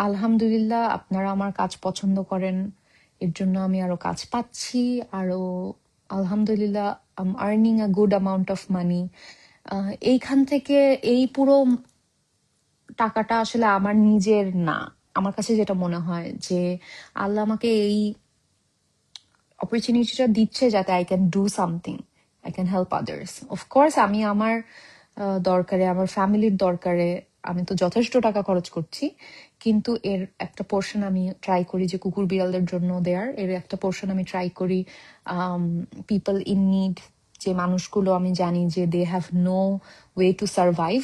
আলহামদুলিল্লাহ আপনারা আমার কাজ পছন্দ করেন, এর জন্য আমি আরো কাজ পাচ্ছি, আরো আলহামদুলিল্লাহ I am earning a good amount of money. এইখান থেকে এই পুরো টাকাটা আসলে আমার নিজের না। আমার কাছে যেটা মনে হয় যে আল্লাহ আমাকে এই অপরচুনিটিটা দিচ্ছে যাতে I can do something, I can help others. Of course আমি আমার দরকারে, আমার ফ্যামিলির দরকারে আমি তো যথেষ্ট টাকা খরচ করছি, কিন্তু এর একটা পোর্শন আমি ট্রাই করি যে কুকুর বিড়ালদের জন্য দেয়ার, এর একটা পোর্শন আমি ট্রাই করি পিপল ইন নিড, যে মানুষগুলো আমি জানি যে they have no way to survive.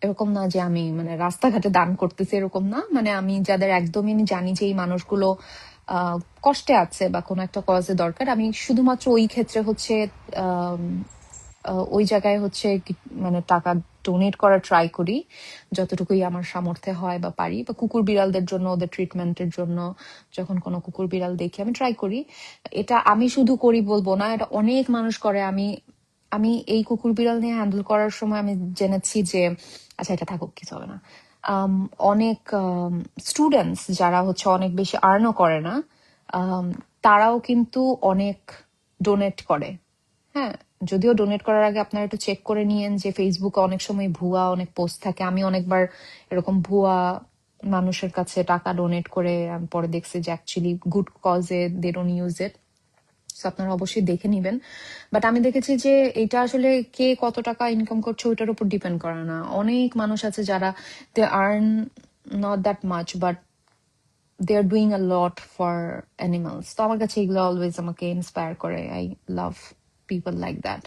এরকম না যে আমি মানে রাস্তাঘাটে দান করতেছি, এরকম না, মানে আমি যাদের একদমই আমি জানি যে এই মানুষগুলো কষ্টে আছে বা কোনো একটা কজে দরকার, আমি শুধুমাত্র ওই ক্ষেত্রে হচ্ছে আম, ওই জায়গায় হচ্ছে মানে টাকা ডোনেট করার ট্রাই করি যতটুকুই আমার সামর্থ্যে হয় বা পারি। বা কুকুর বিড়ালদের জন্য, ওদের ট্রিটমেন্টের জন্য যখন কোনো কুকুর বিড়াল দেখি আমি ট্রাই করি। এটা আমি শুধু করি বলবো না, এটা অনেক মানুষ করে। আমি আমি এই কুকুর বিড়াল নিয়ে হ্যান্ডেল করার সময় আমি জেনেছি যে আচ্ছা এটা থাকুক, কিছু হবে না। আম, অনেক স্টুডেন্টস যারা হচ্ছে অনেক বেশি আর্নও করে না, আম, তারাও কিন্তু অনেক ডোনেট করে। হ্যাঁ, যদিও ডোনেট করার আগে আপনারা একটু চেক করে নিয়েন যে ফেসবুকে অনেক সময় ভুয়া অনেক পোস্ট থাকে। আমি অনেকবার এরকম ভুয়া মানুষের কাছে টাকা ডোনেট করে আমি পরে দেখছি যে actually good cause they don't use it. So আপনারা অবশ্যই দেখে নিবেন। বাট আমি দেখেছি যে এটা আসলে কে কত টাকা ইনকাম করছে ওইটার উপর ডিপেন্ড করে না। অনেক মানুষ আছে যারা they earn not that much, but they are doing a lot for animals. তো আমার কাছে এগুলো অলওয়েজ আমাকে ইন্সপায়ার করে। I love people like that.